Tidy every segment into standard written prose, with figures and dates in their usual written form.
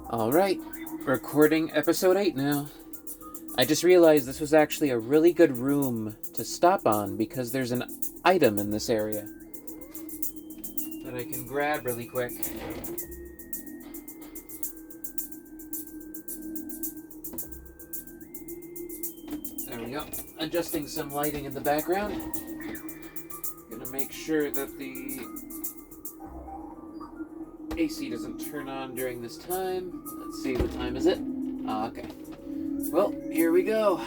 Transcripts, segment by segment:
Alright, recording episode 8 now. I just realized this was actually a really good room to stop on because there's an item in this area that I can grab really quick. There we go. Adjusting some lighting in the background. Gonna make sure that the AC doesn't turn on during this time. Let's see, what time is it? Okay. Well, here we go.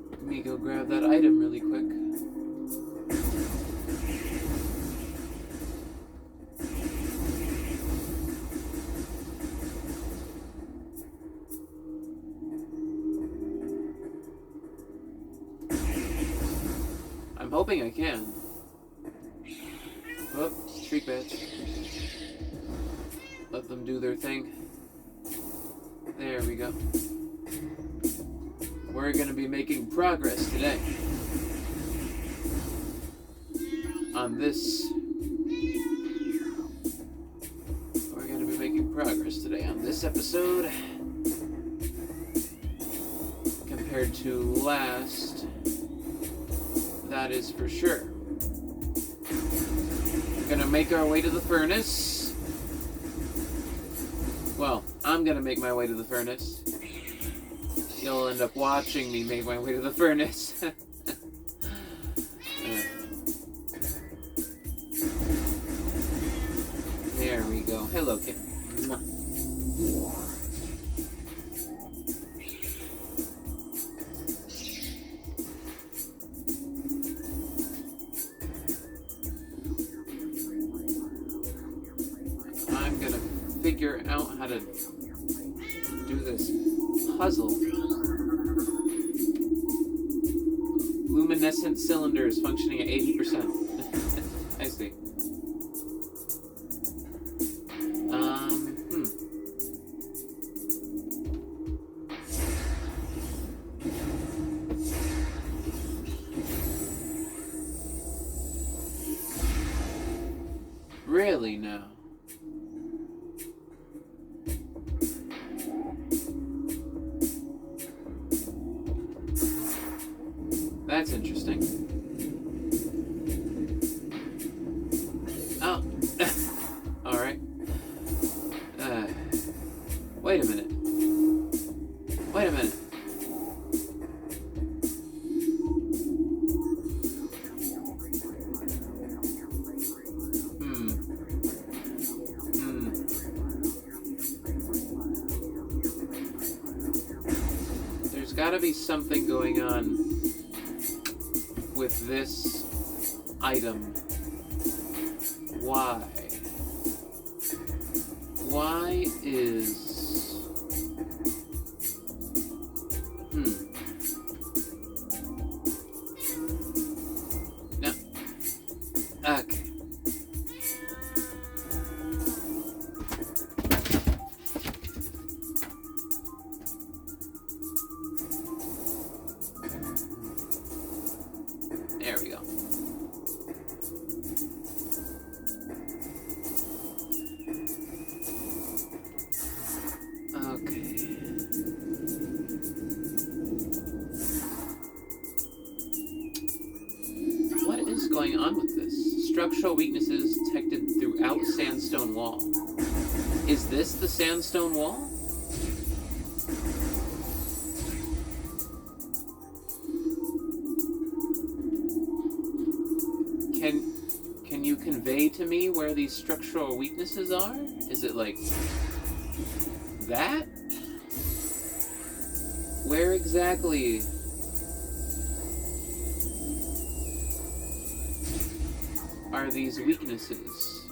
Let me go grab that item really quick. I'm hoping I can. Oh, street bats. Let them do their thing. There we go. We're going to be making progress today on this. We're going to be making progress today on this episode compared to last. That is for sure. We're going to make our way to the furnace. Well, I'm going to make my way to the furnace. You'll end up watching me make my way to the furnace. There we go. Hello, kid. I'm gonna figure out how to do this puzzle. Luminescent cylinders functioning at 80%. I see. Really now? That's interesting. Oh. Alright. Wait a minute. Wait a minute. There's gotta be something going on with this item. Why? Why is... No. Okay. There we go. Okay. What is going on with this? Structural weaknesses detected throughout sandstone wall. Is this the sandstone wall? Can you convey to me where these structural weaknesses are? Is it like that? Where exactly? Are these weaknesses?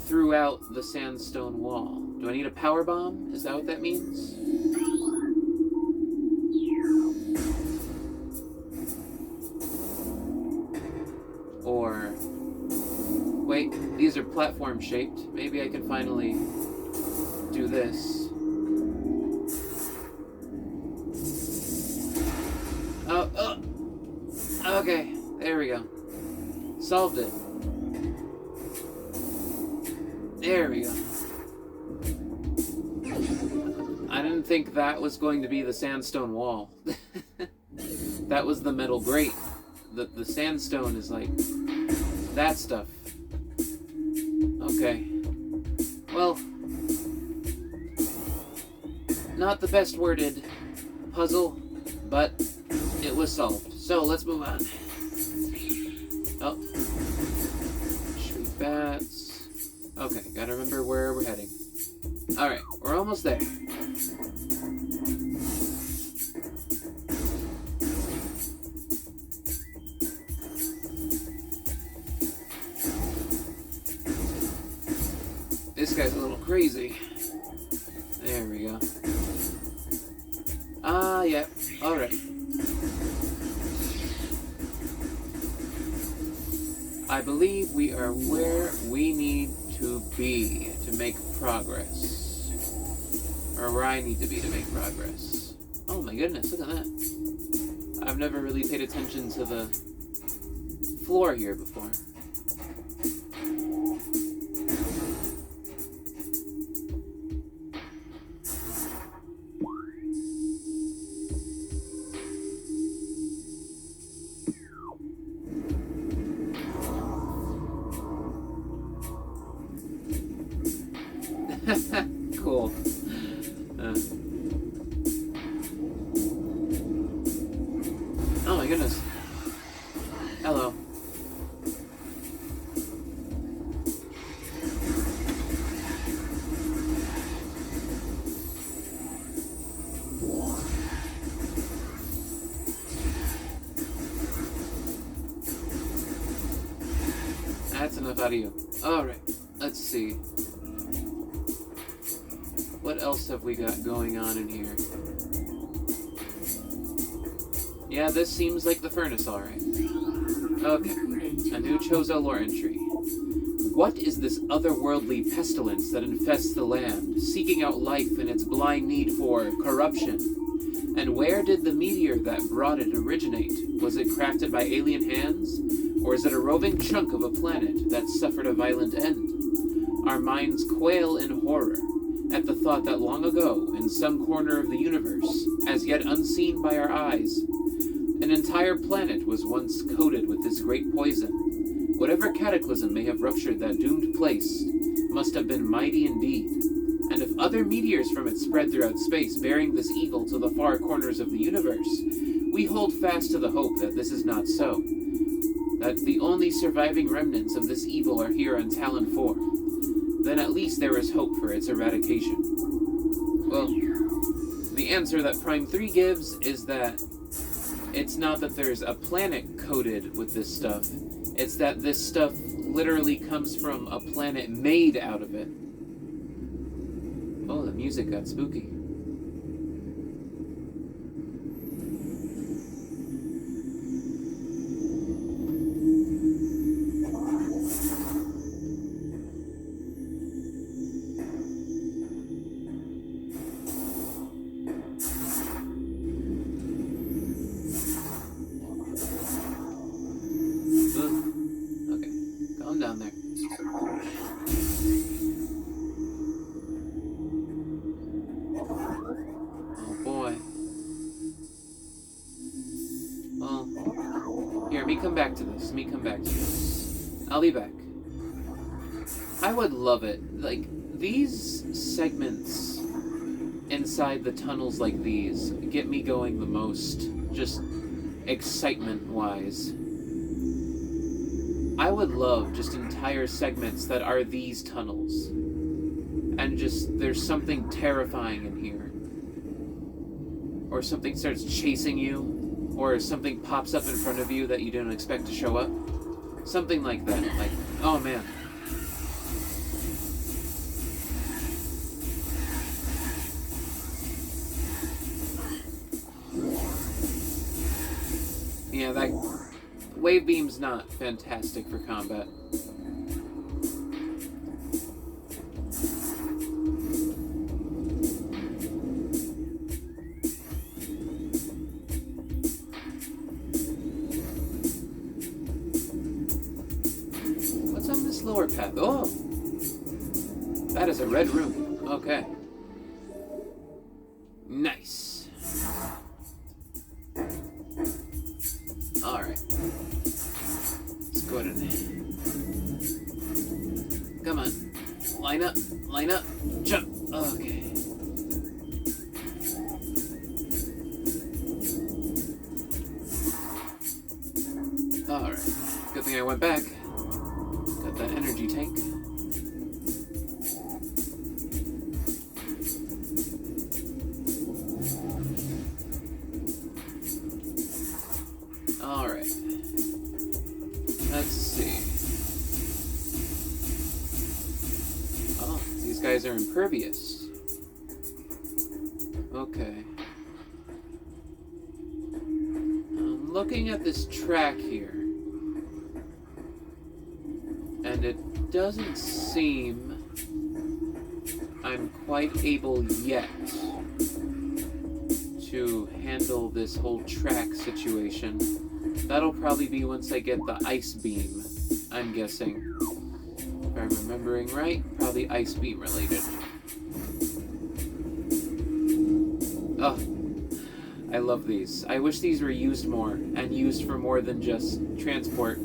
Throughout the sandstone wall. Do I need a power bomb? Is that what that means? Or... wait, these are platform shaped. Maybe I can finally do this. Okay, there we go. Solved it. There we go. I didn't think that was going to be the sandstone wall. That was the metal grate. The sandstone is like that stuff. Okay. Well, not the best worded puzzle, but it was solved. So let's move on. Oh. Shoot bats. Okay, gotta remember where we're heading. Alright, we're almost there. This guy's a little crazy. There we go. Yeah. Alright. I believe we are where we need to be to make progress. Or where I need to be to make progress. Oh my goodness, look at that. I've never really paid attention to the floor here before. Cool. Oh my goodness. Hello. That's enough out of you. Alright, let's see. What else have we got going on in here? Yeah, this seems like the furnace, alright. Okay, a new Chozo lore entry. What is this otherworldly pestilence that infests the land, seeking out life in its blind need for corruption? And where did the meteor that brought it originate? Was it crafted by alien hands? Or is it a roving chunk of a planet that suffered a violent end? Our minds quail in horror at the thought that long ago, in some corner of the universe, as yet unseen by our eyes, an entire planet was once coated with this great poison. Whatever cataclysm may have ruptured that doomed place must have been mighty indeed. And if other meteors from it spread throughout space, bearing this evil to the far corners of the universe, we hold fast to the hope that this is not so. That the only surviving remnants of this evil are here on Talon 4. Then at least there is hope for its eradication. Well, the answer that Prime 3 gives is that it's not that there's a planet coated with this stuff, it's that this stuff literally comes from a planet made out of it. Oh, the music got spooky. Down there. Oh boy. Well, here, me come back to this. I'll be back. I would love it. Like, these segments inside the tunnels like these get me going the most, just excitement-wise. I would love just entire segments that are these tunnels. And just, there's something terrifying in here. Or something starts chasing you. Or something pops up in front of you that you didn't expect to show up. Something like that. Like, oh man. Yeah, that wave beam's not fantastic for combat. lower path? Oh! That is a red room. Okay. Nice. Alright. Let's go ahead and... Come on. Line up. Line up. Jump. Okay. Alright. Good thing I went back. Got that energy tank. Alright. Let's see. Oh, these guys are impervious. Okay. I'm looking at this track here. And it doesn't seem I'm quite able yet to handle this whole track situation. That'll probably be once I get the ice beam, I'm guessing. If I'm remembering right, probably ice beam related. Oh, I love these. I wish these were used more, and used for more than just transport.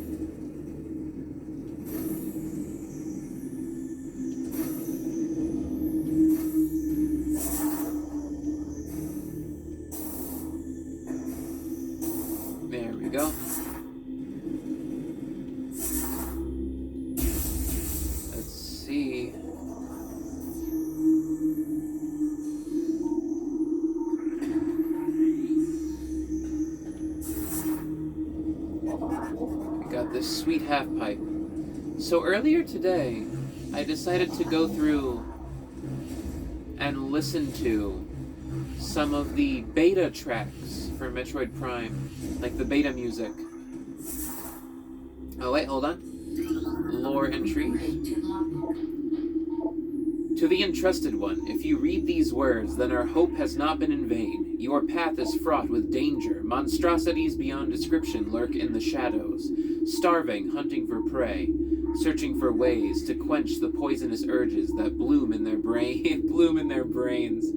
There we go. Let's see. I got this sweet half pipe. So earlier today, I decided to go through and listen to some of the beta tracks for Metroid Prime, like the beta music. Oh wait, hold on. Lore entry. To the entrusted one, if you read these words, then our hope has not been in vain. Your path is fraught with danger. Monstrosities beyond description lurk in the shadows, starving, hunting for prey, searching for ways to quench the poisonous urges that bloom in their brains.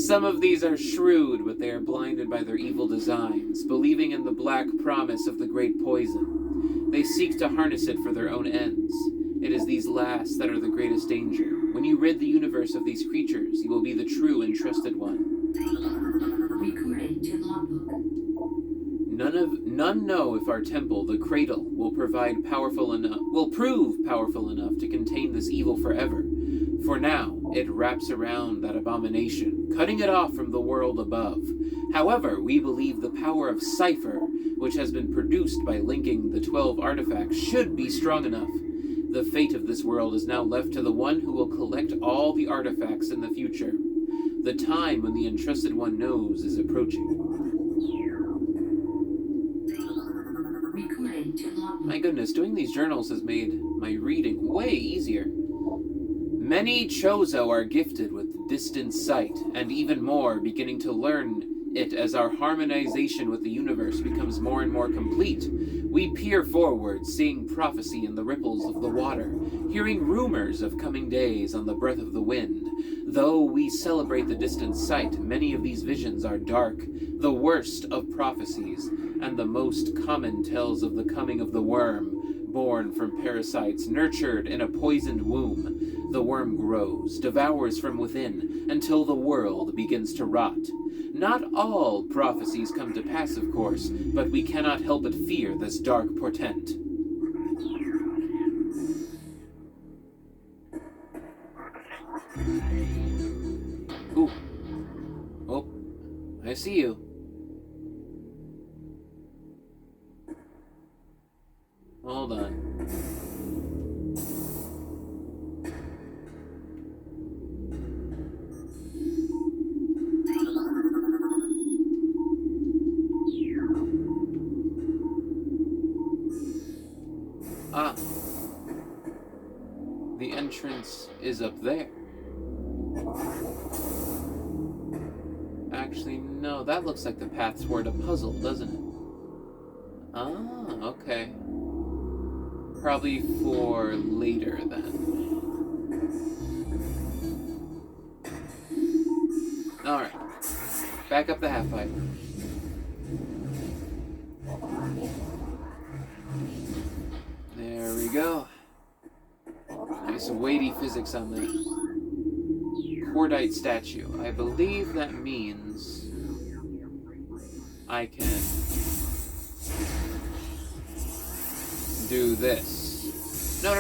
Some of these are shrewd, but they are blinded by their evil designs, believing in the black promise of the great poison. They seek to harness it for their own ends. It is these last that are the greatest danger. When you rid the universe of these creatures, you will be the true and trusted one. Recording to logbook. None know if our temple, the Cradle, will prove powerful enough to contain this evil forever. For now, it wraps around that abomination, cutting it off from the world above. However, we believe the power of Cipher, which has been produced by linking the 12 artifacts, should be strong enough. The fate of this world is now left to the one who will collect all the artifacts in the future. The time when the entrusted one knows is approaching. My goodness, doing these journals has made my reading way easier. Many Chozo are gifted with distant sight, and even more beginning to learn it as our harmonization with the universe becomes more and more complete. We peer forward, seeing prophecy in the ripples of the water, hearing rumors of coming days on the breath of the wind. Though we celebrate the distant sight, many of these visions are dark, the worst of prophecies, and the most common tells of the coming of the worm, born from parasites, nurtured in a poisoned womb. The worm grows, devours from within, until the world begins to rot. Not all prophecies come to pass, of course, but we cannot help but fear this dark portent. Ooh. Oh, I see you. Hold on. Ah. The entrance is up there. Actually, no, that looks like the path toward a puzzle, doesn't it? Ah, okay. Probably for later, then. Alright. Back up the half-pipe. There we go. Nice weighty physics on that. Cordite statue. I believe that means I can do this. No.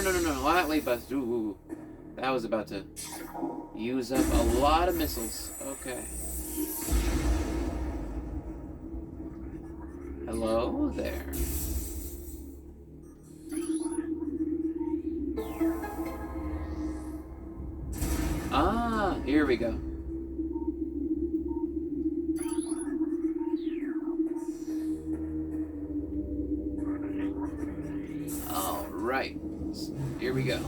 Wait, bust. Ooh. That was about to use up a lot of missiles. Okay. Hello there. Ah, here we go. All right. Here we go.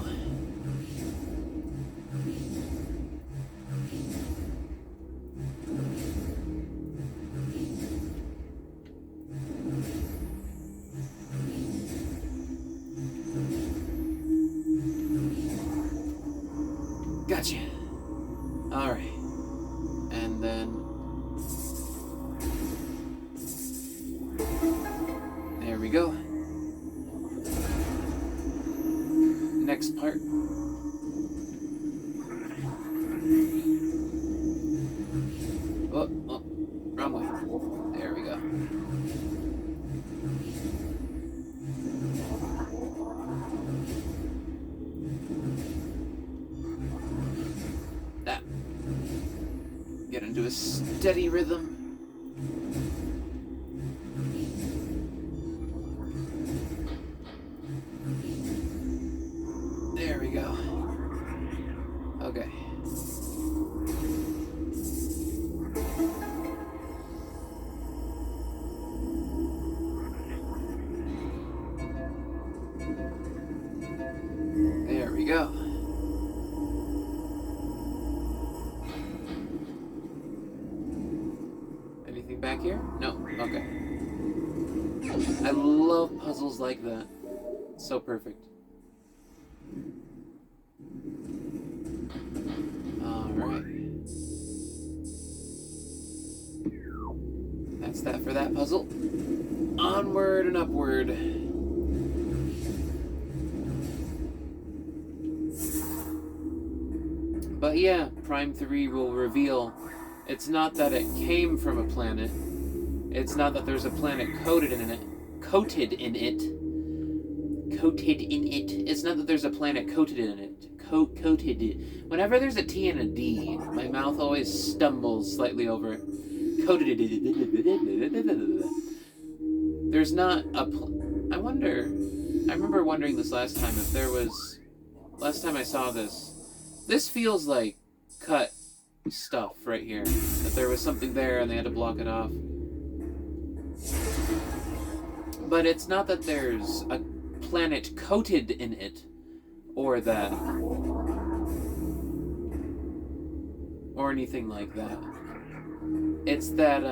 Gotcha. All right. And then there we go. Next part. Oh, wrong way. There we go. That. Get into a steady rhythm. There we go. Okay. There we go. Anything back here? No. Okay. I love puzzles like that. It's so perfect. Alright. That's that for that puzzle. Onward and upward. But yeah, Prime 3 will reveal it's not that it came from a planet. It's not that there's a planet coated in it. It's not that there's a planet coated in it. Coated. Whenever there's a T and a D, my mouth always stumbles slightly over it. Coated. There's not a... I remember wondering this last time if there was... Last time I saw this. This feels like cut stuff right here. That there was something there and they had to block it off. But it's not that there's a planet coated in it, or that, or anything like that. It's that,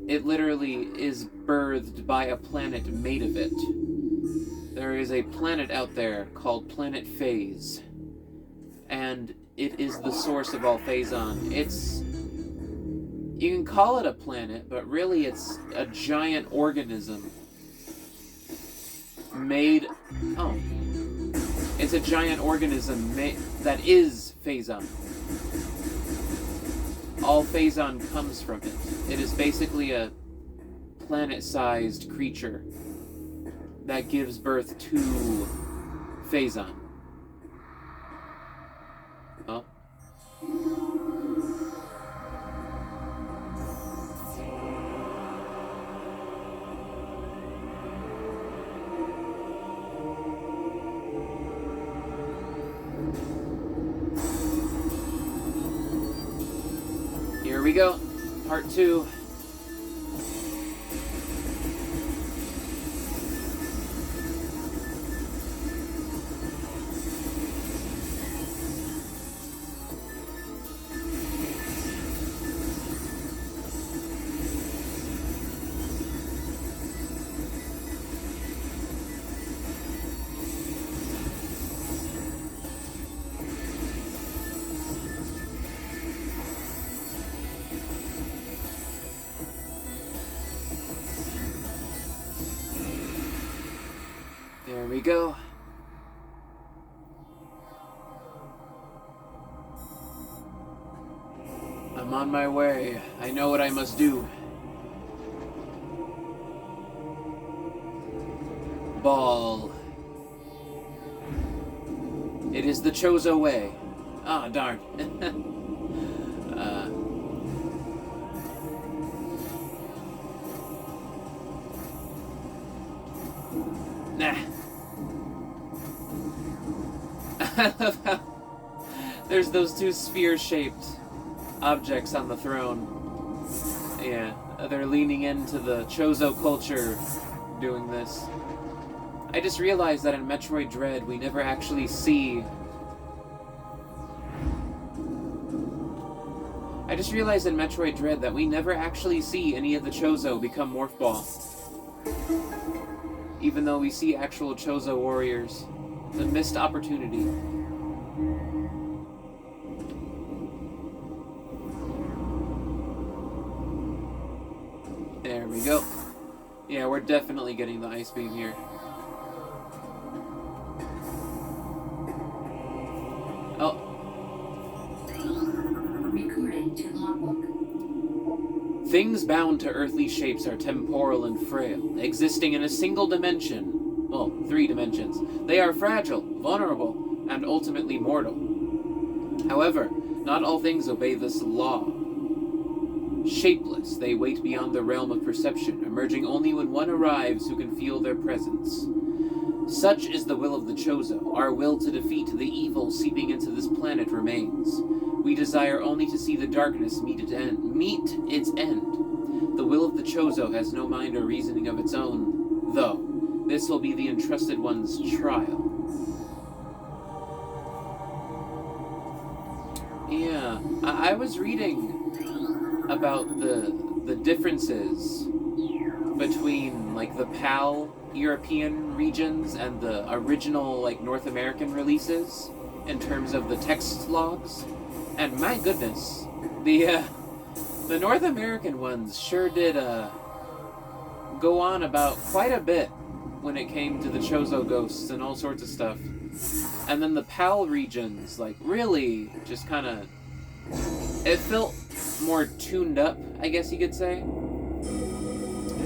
it literally is birthed by a planet made of it. There is a planet out there called Planet Phase, and it is the source of all Phazon. You can call it a planet, but really it's a giant organism made... Oh. It's a giant organism that is Phazon. All Phazon comes from it. It is basically a planet-sized creature that gives birth to Phazon. Oh. Here we go. Part 2. There we go. I'm on my way. I know what I must do. Ball. It is the Chozo way. Ah, darn. Nah. I love how there's those two sphere-shaped objects on the throne. Yeah, they're leaning into the Chozo culture doing this. I just realized that in Metroid Dread, we never actually see... I just realized in Metroid Dread that we never actually see any of the Chozo become Morph Ball. Even though we see actual Chozo warriors. The missed opportunity. There we go. Yeah, we're definitely getting the Ice Beam here. Oh. Recording to logbook. Things bound to earthly shapes are temporal and frail, existing in a single dimension. Well, 3 dimensions. They are fragile, vulnerable, and ultimately mortal. However, not all things obey this law. Shapeless, they wait beyond the realm of perception, emerging only when one arrives who can feel their presence. Such is the will of the Chozo. Our will to defeat the evil seeping into this planet remains. We desire only to see the darkness meet its end. The will of the Chozo has no mind or reasoning of its own, though. This will be the entrusted one's trial. Yeah, I was reading about the differences between like the PAL European regions and the original like North American releases in terms of the text logs, and my goodness, the North American ones sure did go on about quite a bit when it came to the Chozo ghosts and all sorts of stuff. And then the PAL regions, like, really just kind of... It felt more tuned up, I guess you could say.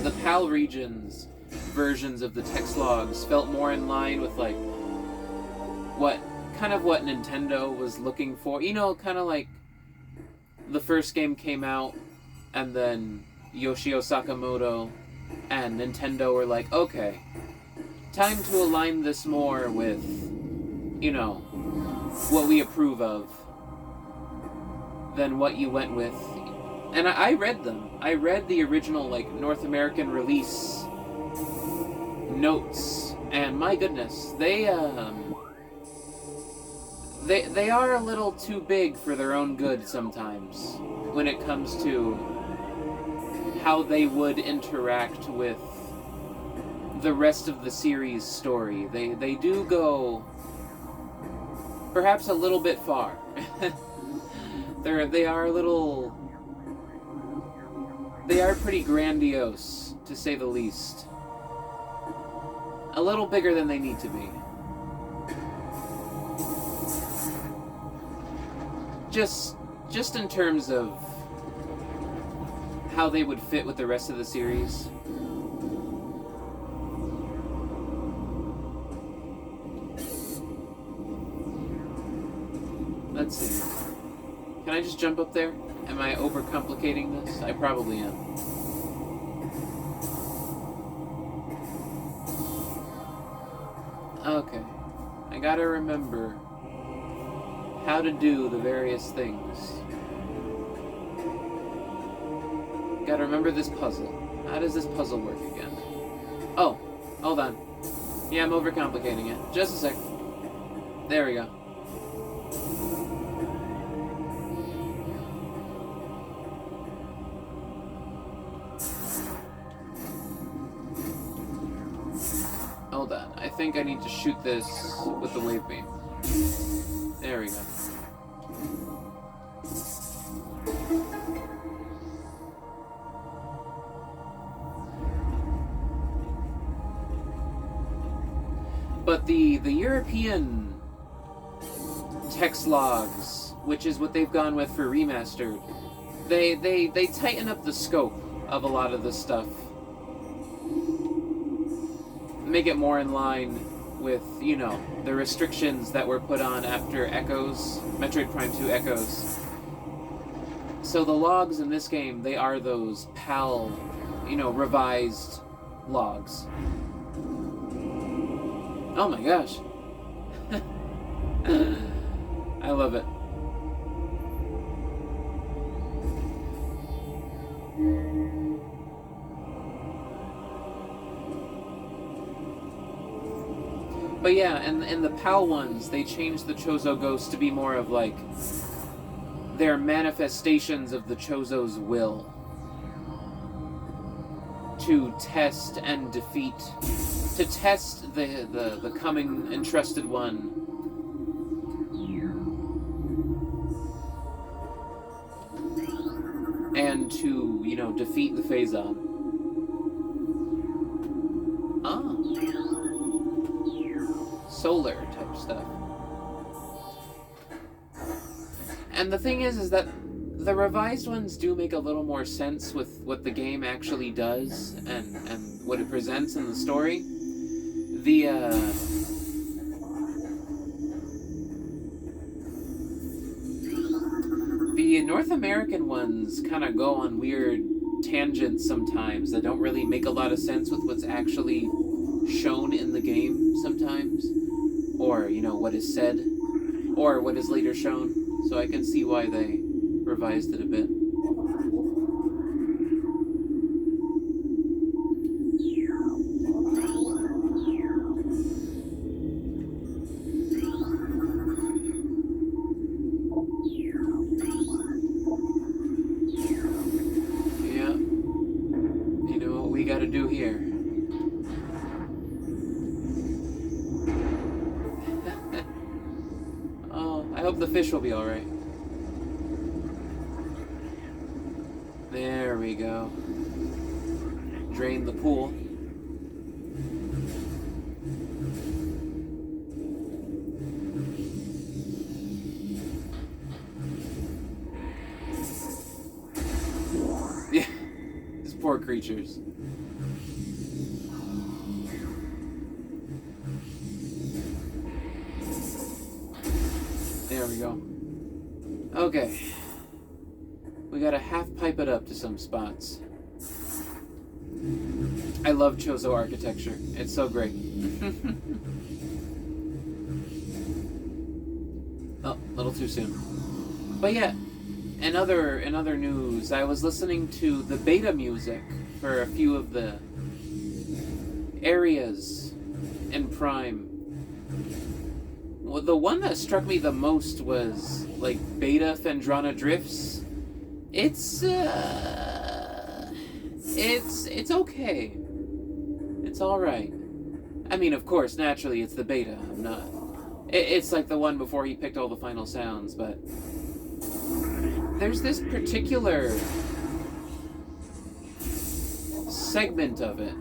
The PAL regions versions of the text logs felt more in line with, like, what Nintendo was looking for. You know, kind of like the first game came out, and then Yoshio Sakamoto and Nintendo were like, okay, time to align this more with, you know, what we approve of than what you went with. And I read them. I read the original, like, North American release notes, and my goodness, they are a little too big for their own good sometimes when it comes to how they would interact with the rest of the series story. They do go perhaps a little bit far. They are pretty grandiose, to say the least. A little bigger than they need to be. Just in terms of how they would fit with the rest of the series. Let's see. Can I just jump up there? Am I overcomplicating this? I probably am. Okay. I gotta remember how to do the various things. Gotta remember this puzzle. How does this puzzle work again? Oh, hold on. Yeah, I'm overcomplicating it. Just a sec. There we go. Hold on. I think I need to shoot this with the wave beam. There we go. But the European text logs, which is what they've gone with for Remastered, they tighten up the scope of a lot of this stuff. Make it more in line with, you know, the restrictions that were put on after Echoes, Metroid Prime 2 Echoes. So the logs in this game, they are those PAL, you know, revised logs. Oh my gosh. I love it. But yeah, and the PAL ones, they changed the Chozo ghosts to be more of like they're manifestations of the Chozo's will to test and defeat, to test the coming entrusted one. And to, you know, defeat the Phazon. Ah. Solar type stuff. And the thing is that the revised ones do make a little more sense with what the game actually does and what it presents in the story. The North American ones kind of go on weird tangents sometimes that don't really make a lot of sense with what's actually shown in the game sometimes, or, you know, what is said, or what is later shown. So I can see why they revised it a bit. The fish will be alright. There we go. Drain the pool. Yeah, these poor creatures. There we go. Okay. We gotta half pipe it up to some spots. I love Chozo architecture. It's so great. Oh, a little too soon. But yeah, in other news, I was listening to the beta music for a few of the areas in Prime. Well, the one that struck me the most was, like, Beta Phendrana Drifts. It's okay. It's alright. I mean, of course, naturally, it's the beta. I'm not... It's like the one before he picked all the final sounds, but... There's this particular segment of it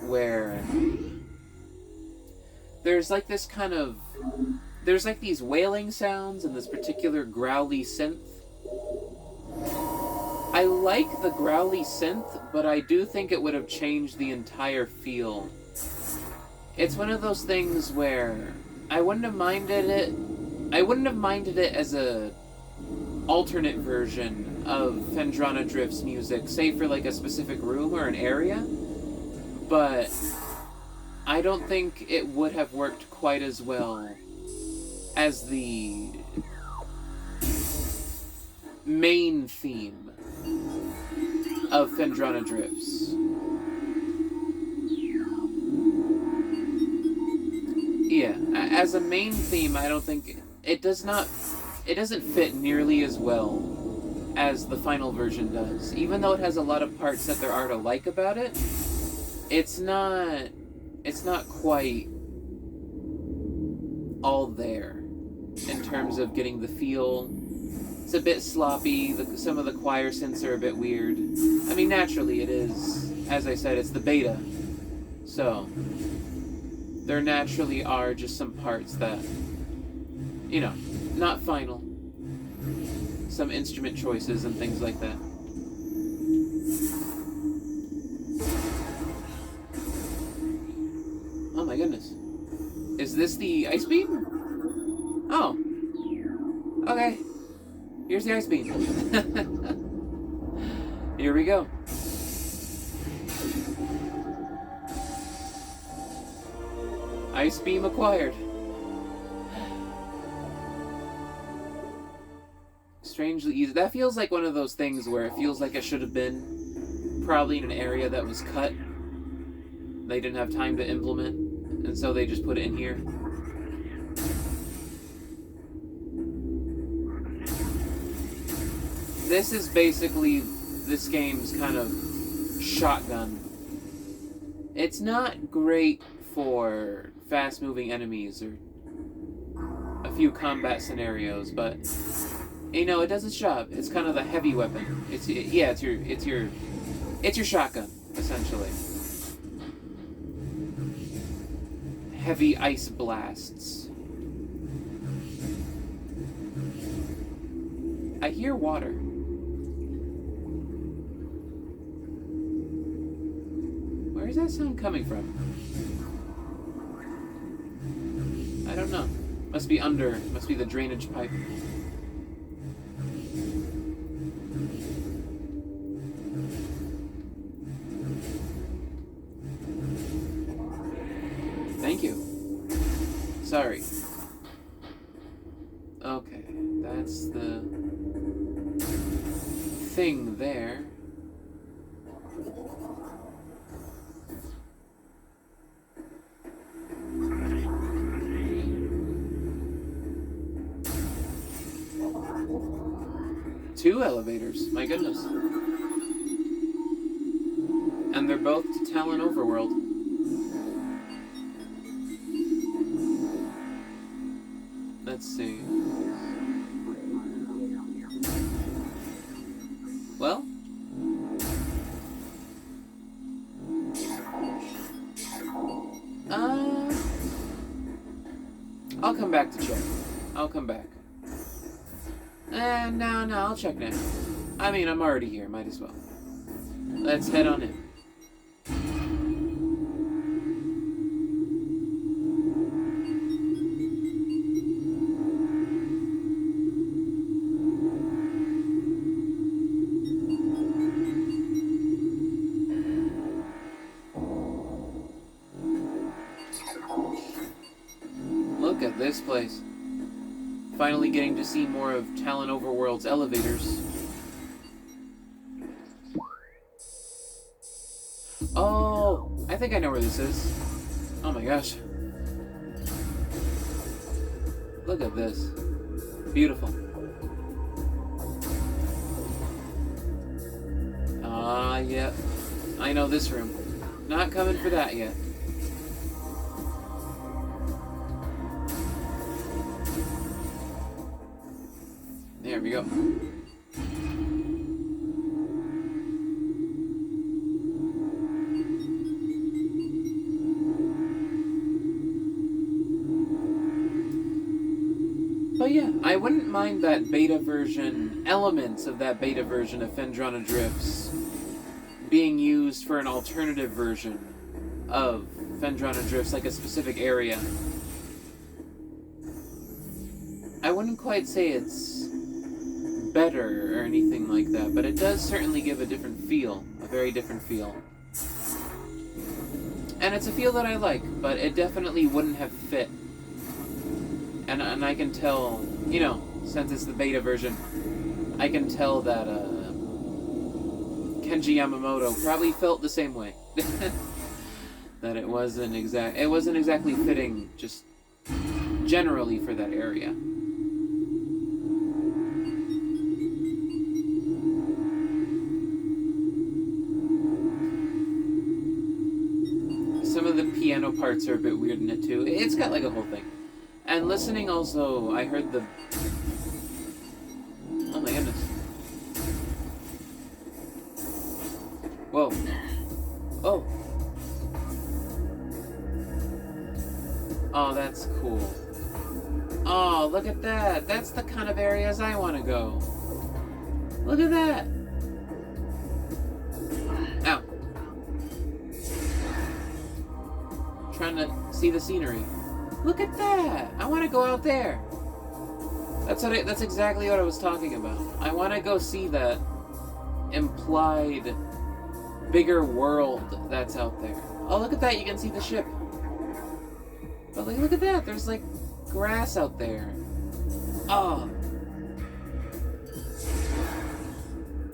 where... There's like this kind of... There's like these wailing sounds and this particular growly synth. I like the growly synth, but I do think it would have changed the entire feel. It's one of those things where I wouldn't have minded it as a alternate version of Phendrana Drift's music, say for like a specific room or an area, but I don't think it would have worked quite as well as the main theme of Phendrana Drifts. Yeah, as a main theme, I don't think it doesn't fit nearly as well as the final version does. Even though it has a lot of parts that there are to like about it, it's not quite all there in terms of getting the feel. It's a bit sloppy. Some of the choir synths are a bit weird. I mean, naturally it is. As I said, it's the beta. So, there naturally are just some parts that, you know, not final. Some instrument choices and things like that. Oh my goodness. Is this the ice beam? Oh. Okay. Here's the ice beam. Here we go. Ice beam acquired. Strangely easy. That feels like one of those things where it feels like it should have been probably in an area that was cut. They didn't have time to implement, and so they just put it in here. This is basically this game's kind of shotgun. It's not great for fast-moving enemies or a few combat scenarios, but you know, it does its job. It's kind of the heavy weapon. It's your shotgun, essentially. Heavy ice blasts. I hear water. Where is that sound coming from? I don't know. Must be the drainage pipe. Thank you. Sorry. Okay, that's the thing there. Two elevators, my goodness. And they're both to Talon Overworld. Let's see. Well, I'll come back to check. I'll come back. No, I'll check now. I mean, I'm already here, might as well. Let's head on in. Look at this place. Finally getting to see more of Talon Overworld's elevators. Oh, I think I know where this is. Oh my gosh. Look at this. Beautiful. Yep. I know this room. Not coming for that yet. There we go. But yeah, I wouldn't mind that beta version, elements of that beta version of Phendrana Drifts being used for an alternative version of Phendrana Drifts, like a specific area. I wouldn't quite say it's better or anything like that, but it does certainly give a different feel, a very different feel. And it's a feel that I like, but it definitely wouldn't have fit. And I can tell, you know, since it's the beta version, I can tell that Kenji Yamamoto probably felt the same way. That it wasn't exactly fitting just generally for that area. Some of the piano parts are a bit weird in it too. It's got like a whole thing. And listening also, I heard the... Oh my goodness. Whoa. Oh. Oh, that's cool. Oh, look at that. That's the kind of areas I want to go. Look at that. Ow. Trying to see the scenery. Look at that. I want to go out there. That's exactly what I was talking about. I want to go see that implied bigger world that's out there. Oh, look at that. You can see the ship. But look at that. There's like grass out there. Oh.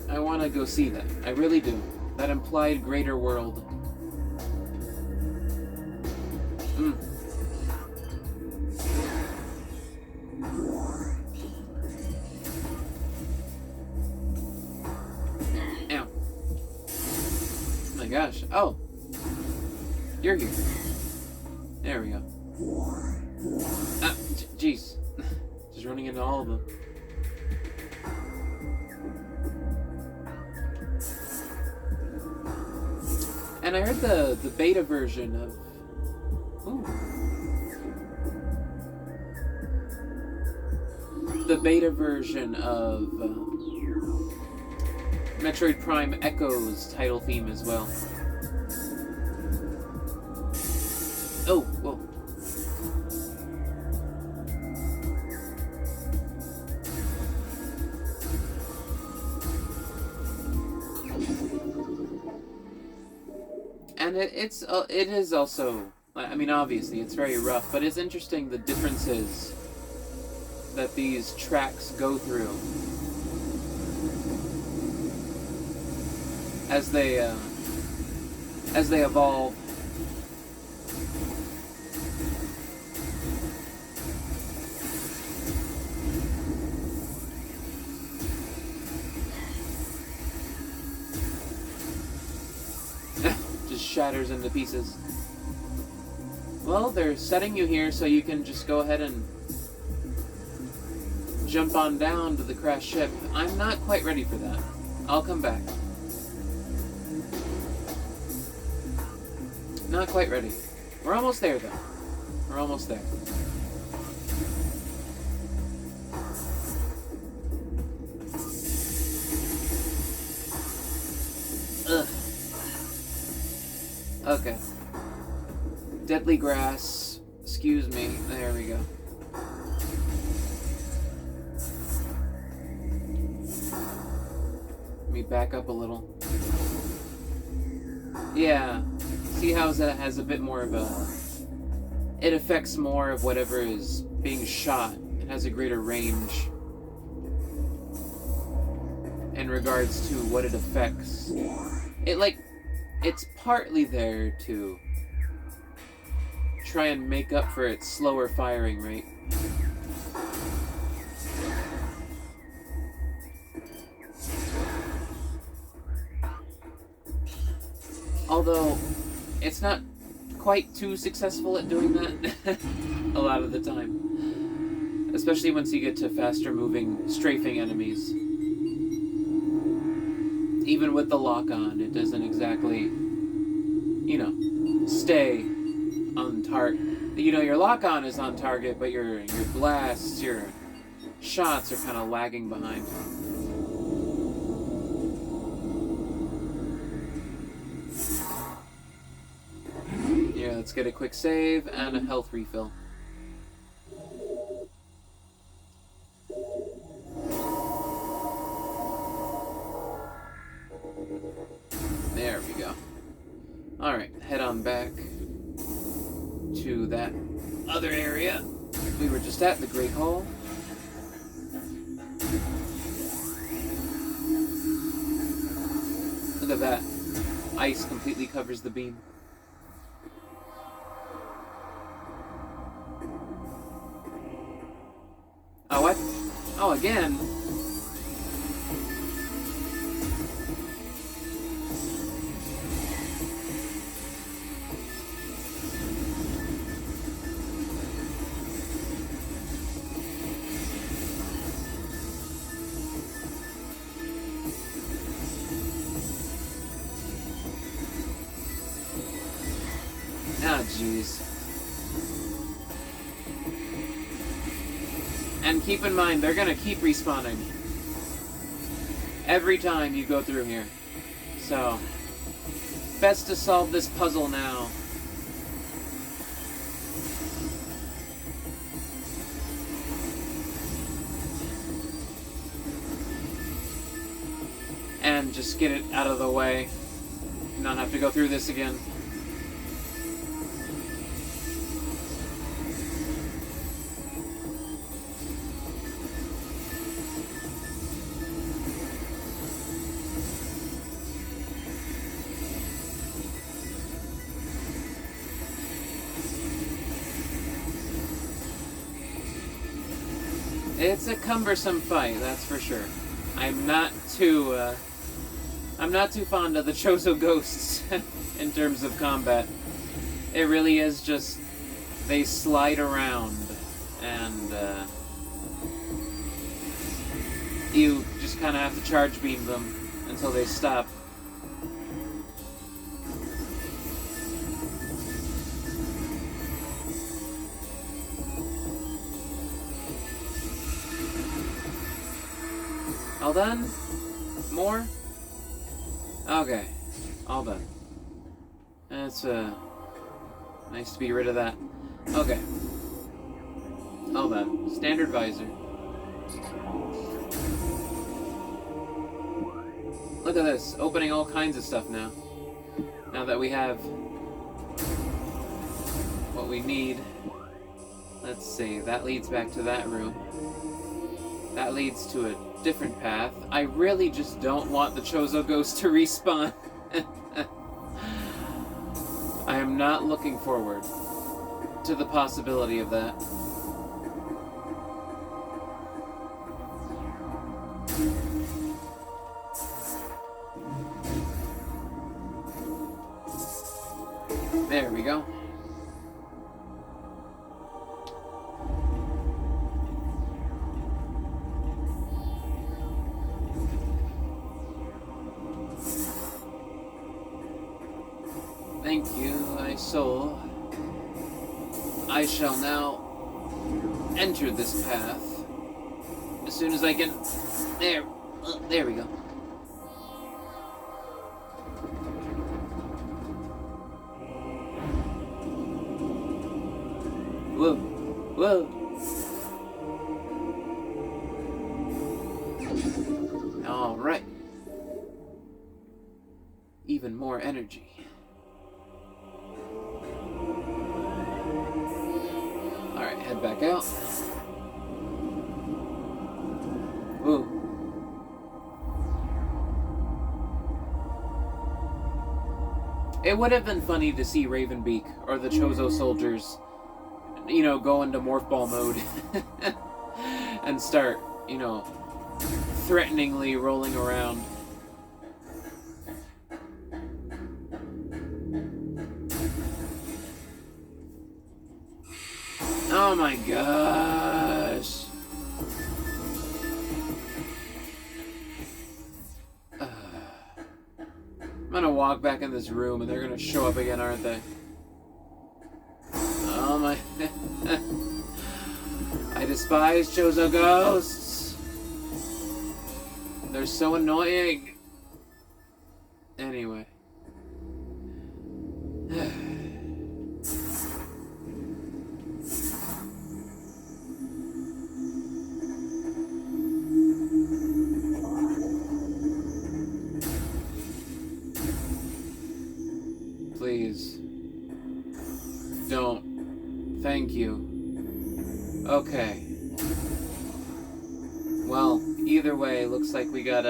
I want to go see that. I really do. That implied greater world. Ow. Oh my gosh. Oh. You're here. There we go. Ah, jeez. Just running into all of them. And I heard the beta version of... Ooh. The beta version of Metroid Prime Echo's title theme as well. Oh, whoa. And it is also, I mean, obviously it's very rough, but it's interesting the differences that these tracks go through as they evolve. Shatters into pieces. Well, they're setting you here so you can just go ahead and jump on down to the crashed ship. I'm not quite ready for that. I'll come back. Not quite ready. We're almost there, though. We're almost there. Ugh. Okay. Deadly grass. Excuse me. There we go. Let me back up a little. Yeah. See how that has a bit more of a... It affects more of whatever is being shot. It has a greater range in regards to what it affects. It's partly there to try and make up for its slower firing rate. Although, it's not quite too successful at doing that a lot of the time. Especially once you get to faster moving, strafing enemies. Even with the lock-on, it doesn't exactly, you know, stay on target. You know, your lock-on is on target, but your blasts, your shots are kind of lagging behind. Yeah, let's get a quick save and a health refill. There we go. Alright, head on back to that other area we were just at, the Great Hall. Look at that. Ice completely covers the beam. Oh, what? Oh, again? Ah, jeez. And keep in mind, they're gonna keep respawning every time you go through here. So, best to solve this puzzle now. And just get it out of the way. Not have to go through this again. It's a cumbersome fight, that's for sure. I'm not too fond of the Chozo ghosts in terms of combat. It really is just, they slide around, and you just kind of have to charge beam them until they stop. All done? More? Okay. All done. That's, nice to be rid of that. Okay. All done. Standard visor. Look at this. Opening all kinds of stuff now. Now that we have what we need. Let's see. That leads back to that room. That leads to a different path. I really just don't want the Chozo Ghost to respawn. I am not looking forward to the possibility of that. There we go. Thank you, my soul. I shall now enter this path as soon as I can. There we go. Whoa, whoa. All right. Even more energy. Alright, head back out. Ooh. It would have been funny to see Ravenbeak or the Chozo soldiers, you know, go into Morph Ball mode and start, you know, threateningly rolling around. Oh my gosh. I'm gonna walk back in this room and they're gonna show up again, aren't they? Oh my. I despise Chozo ghosts. They're so annoying. Anyway. Please. Don't. Thank you. Okay. Well, either way, looks like we've got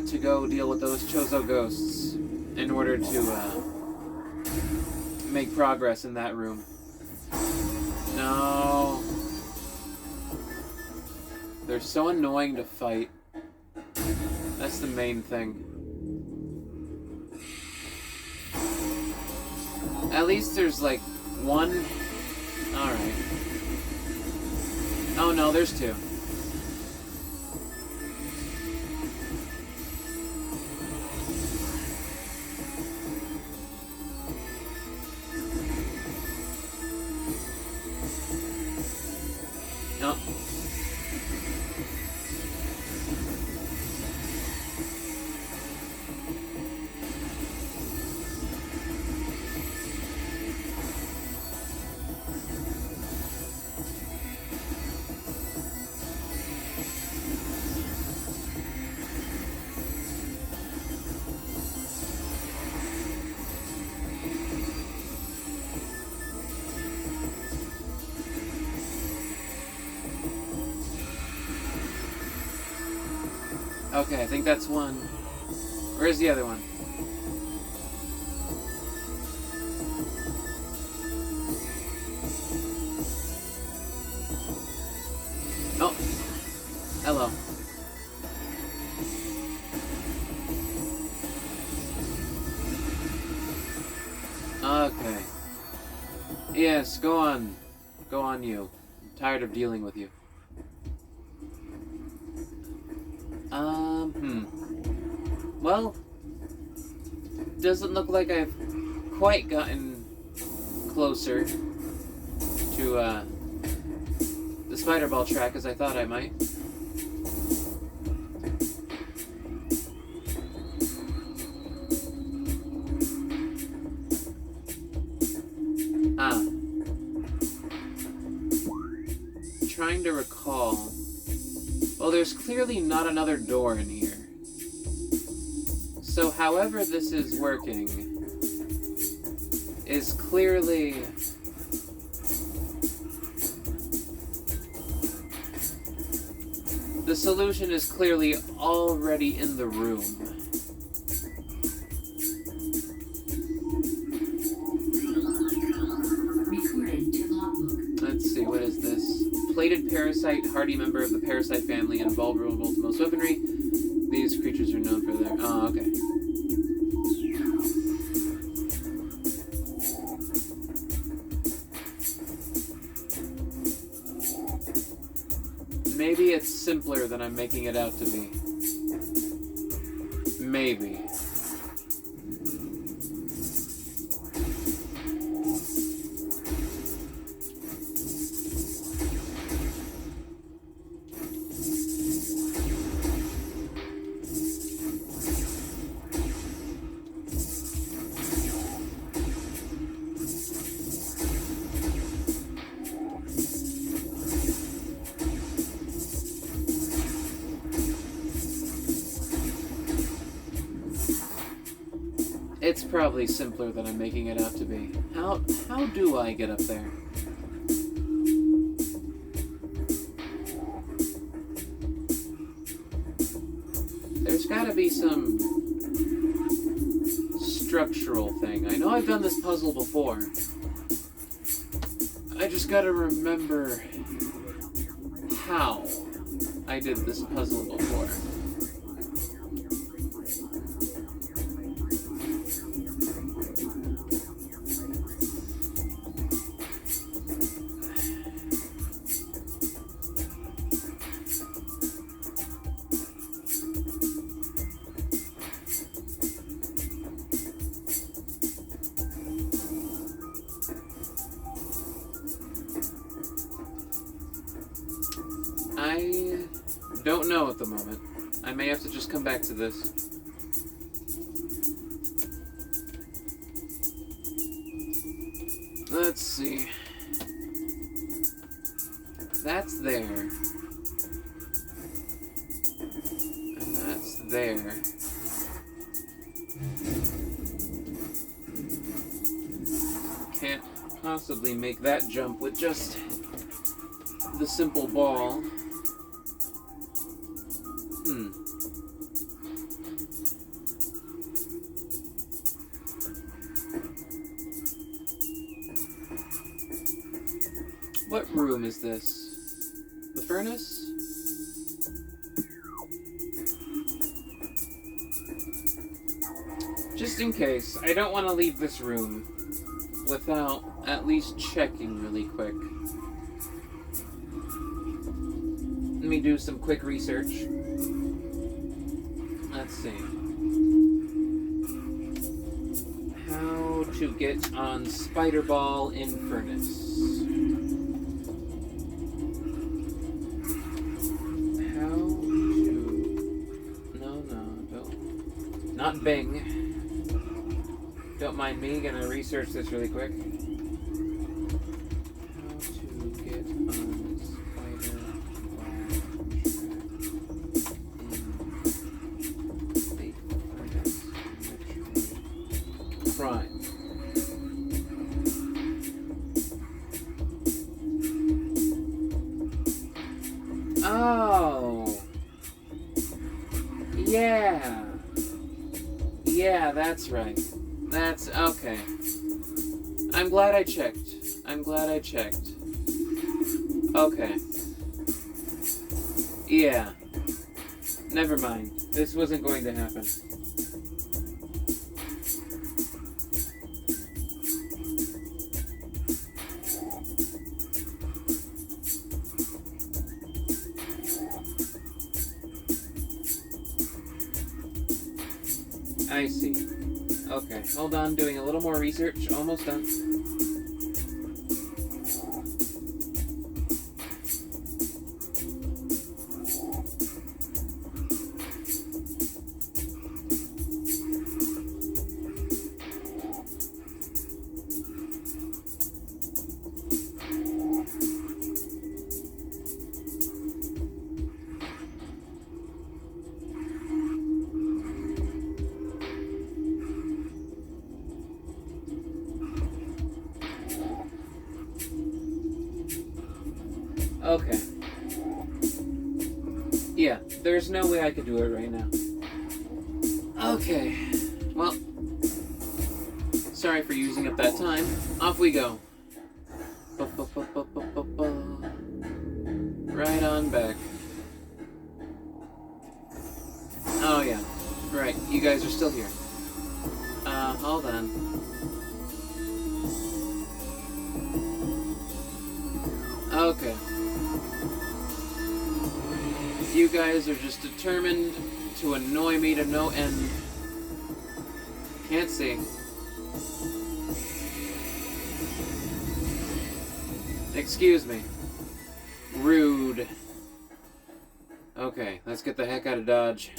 to go deal with those Chozo ghosts in order to make progress in that room. No. They're so annoying to fight. That's the main thing. At least there's like one. Alright. Oh no, there's two. Oh. Okay, I think that's one. Where's the other one? Oh. Hello. Okay. Yes, go on. Go on, you. I'm tired of dealing with you. Well, doesn't look like I've quite gotten closer to, the spider ball track as I thought I might. Trying to recall. Well, there's clearly not another door in here. So however this is working is clearly the solution is clearly already in the room. Let's see, what is this? Plated parasite, hardy member of the parasite family and vulnerable to most weaponry. These creatures are known for their... Oh, okay. Maybe it's simpler than I'm making it out to be. Maybe. It's probably simpler than I'm making it out to be. How do I get up there? There's gotta be some structural thing. I know I've done this puzzle before. I just gotta remember how I did this puzzle before. I don't know at the moment. I may have to just come back to this. Let's see. That's there. And that's there. Can't possibly make that jump with just the simple ball. What room is this? The furnace? Just in case, I don't want to leave this room without at least checking really quick. Let me do some quick research. Let's see. How to get on Spider Ball in Furnace. not Bing. Don't mind me, gonna research this really quick. How to get on spider in Metroid Prime. Oh! Yeah! Yeah, that's right. That's okay. I'm glad I checked. I'm glad I checked. Okay. Yeah. Never mind. This wasn't going to happen. I see. Okay, hold on, doing a little more research. Almost done. Okay. Yeah, there's no way I could do it right now. Okay. Well, sorry for using up that time. Off we go. Right on back. Oh yeah. Right, you guys are still here. Hold on. Okay. You guys are just determined to annoy me to no end. Can't see. Excuse me. Rude. Okay, let's get the heck out of Dodge.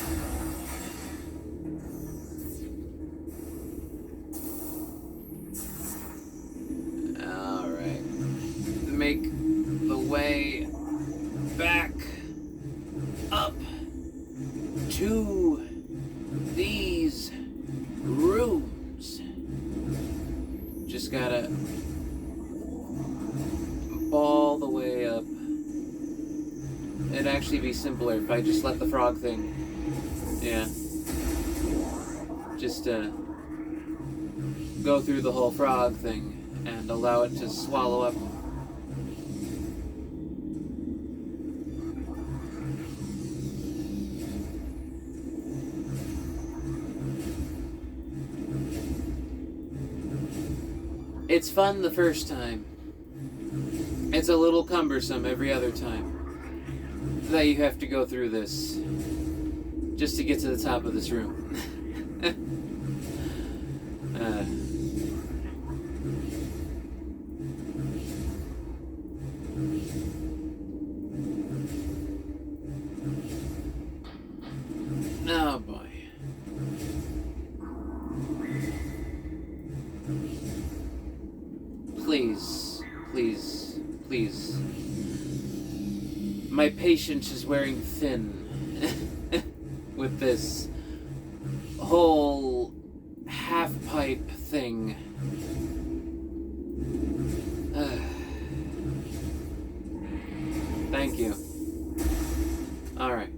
Alright. Make the way back up to these rooms. Just gotta ball the way up. It'd actually be simpler if I just let the frog thing, yeah, just go through the whole frog thing and allow it to swallow up. It's fun the first time. It's a little cumbersome every other time that you have to go through this just to get to the top of this room. Oh boy. Please, please, please. My patience is wearing thin with this whole half-pipe thing. Thank you. Alright.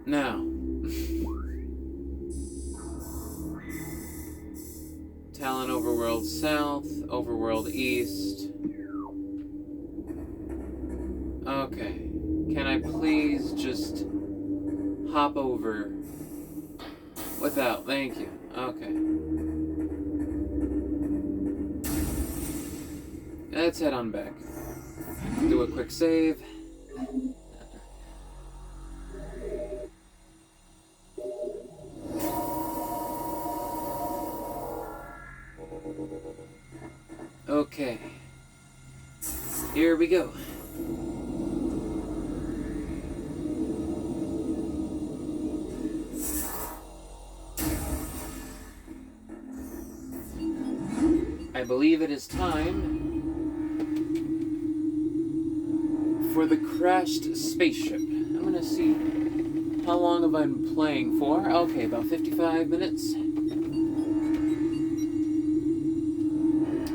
Now. Talon Overworld South, Overworld East. Okay. Can I please just hop over without? Thank you. Okay. Let's head on back. Do a quick save. Okay. Here we go. I believe it is time for the crashed spaceship. I'm gonna see how long have I been playing for. Okay, about 55 minutes.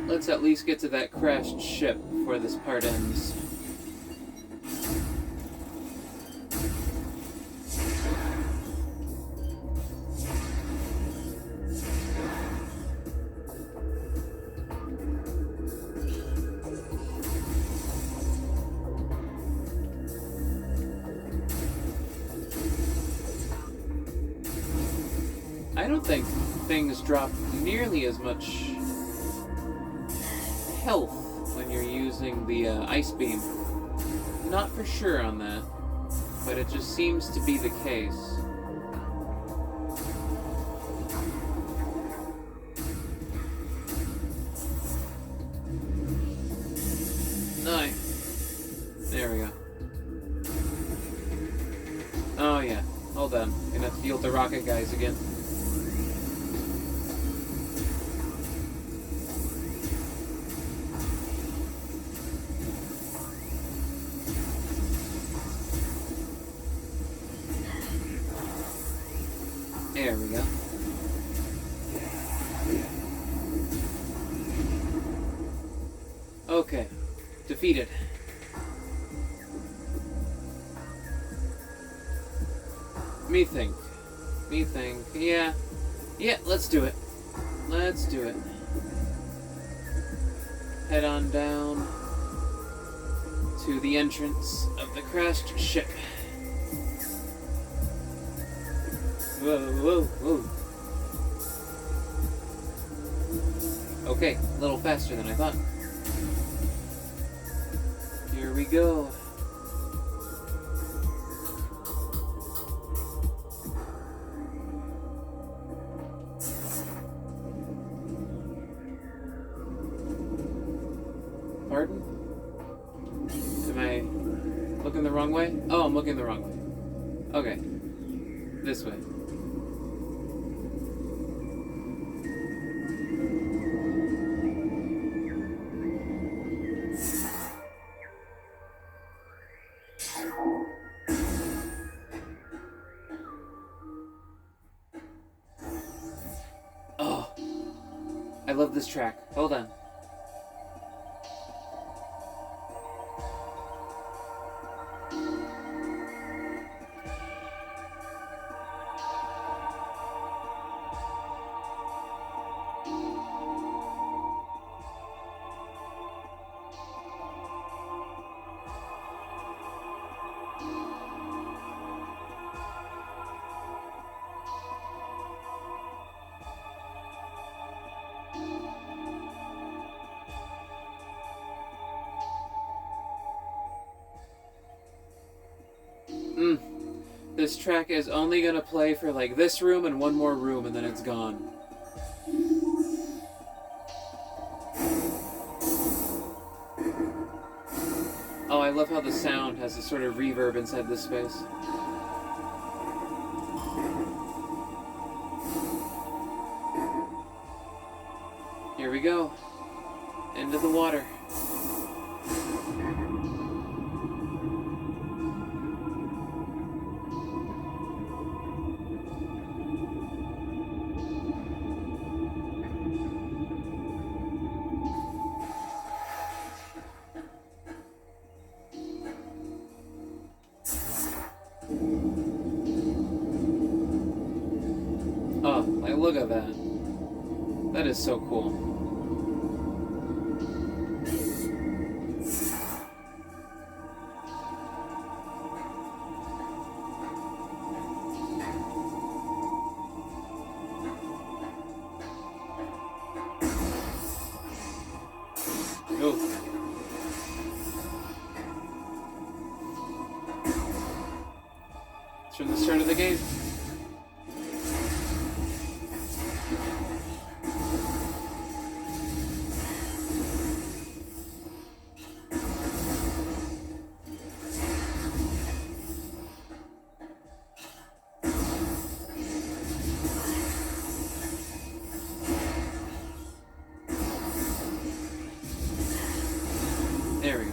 Let's at least get to that crashed ship before this part ends. I don't think things drop nearly as much health when you're using the ice beam. Not for sure on that, but it just seems to be the case. Nice. There we go. Oh yeah, hold on. Gonna have to deal with the rocket guys again. There we go. Okay. Defeated. Me think. Yeah. Yeah, let's do it. Let's do it. Head on down to the entrance of the crashed ship. Whoa, whoa, whoa. Okay, a little faster than I thought. Here we go. Pardon? Am I looking the wrong way? Oh, I'm looking the wrong way. Okay. This way. Oh, I love this track. Hold on. This track is only gonna play for like this room and one more room and then it's gone. Oh, I love how the sound has a sort of reverb inside this space. Here we go. Into the water. Oh, like look at that. That is so cool. Oh. It's from the start of the game. There we go.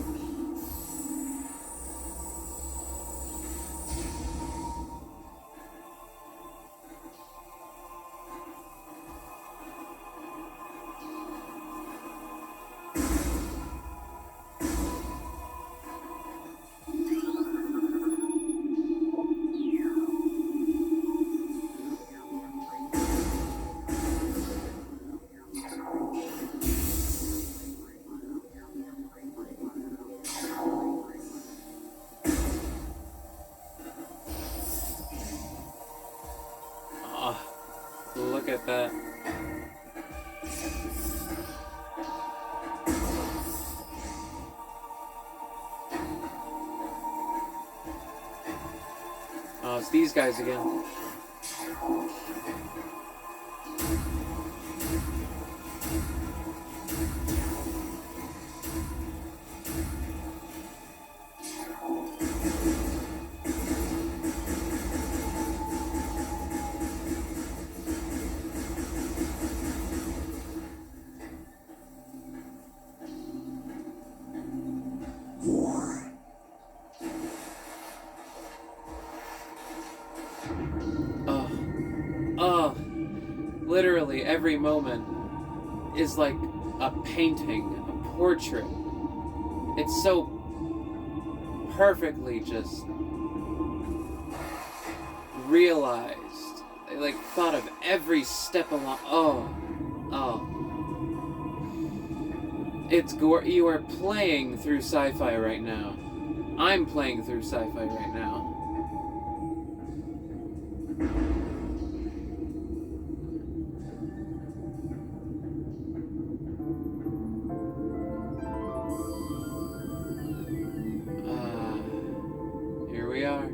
Look at that. Oh, it's these guys again. Oh, literally every moment is like a painting, a portrait. It's so perfectly just realized. I like thought of every step along. Oh. It's you are playing through sci-fi right now. I'm playing through sci-fi right now. Here we are.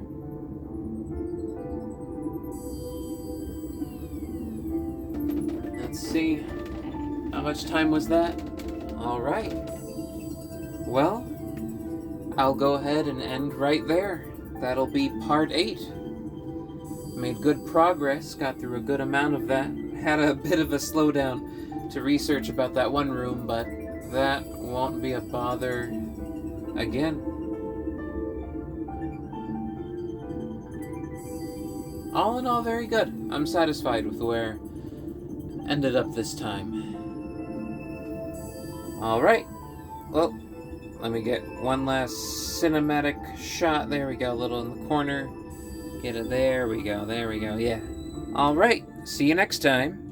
Let's see. How much time was that? Alright. Well, I'll go ahead and end right there. That'll be part 8. Made good progress, got through a good amount of that. Had a bit of a slowdown to research about that one room, but that won't be a bother again. All in all, very good. I'm satisfied with where ended up this time. Alright. Well, let me get one last cinematic shot. There we go, a little in the corner. Get it, there we go, yeah. Alright, see you next time.